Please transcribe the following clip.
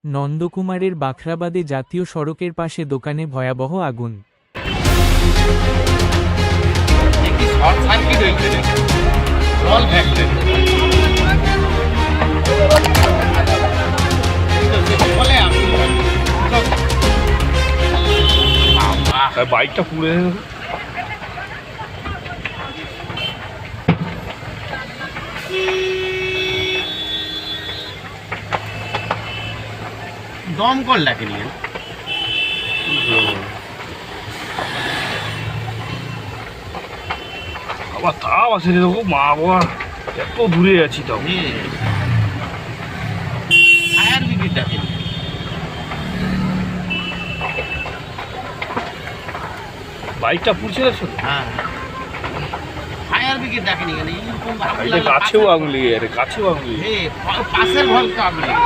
নন্দকুমারের বাখরাবাদে জাতীয় সড়কের পাশে দোকানে ভয়াবহ আগুন। বাইকটা পুড়ে দমকল ডাকে নিয়ে আবার তাও আছে রে দেখো মা বাবা এত দূরে আছি তাও ফায়ার ব্রিগেড ডাকে বাইকটা পুড়ছে না শুধু হ্যাঁ ফায়ার ব্রিগেড ডাকে নিয়ে গেলে এরকম আগুন এটা লাগলে গাছেও আগুন লেগে যাবে গাছেও আগুন লেগে পাশের ঘর তো আগুন লেগে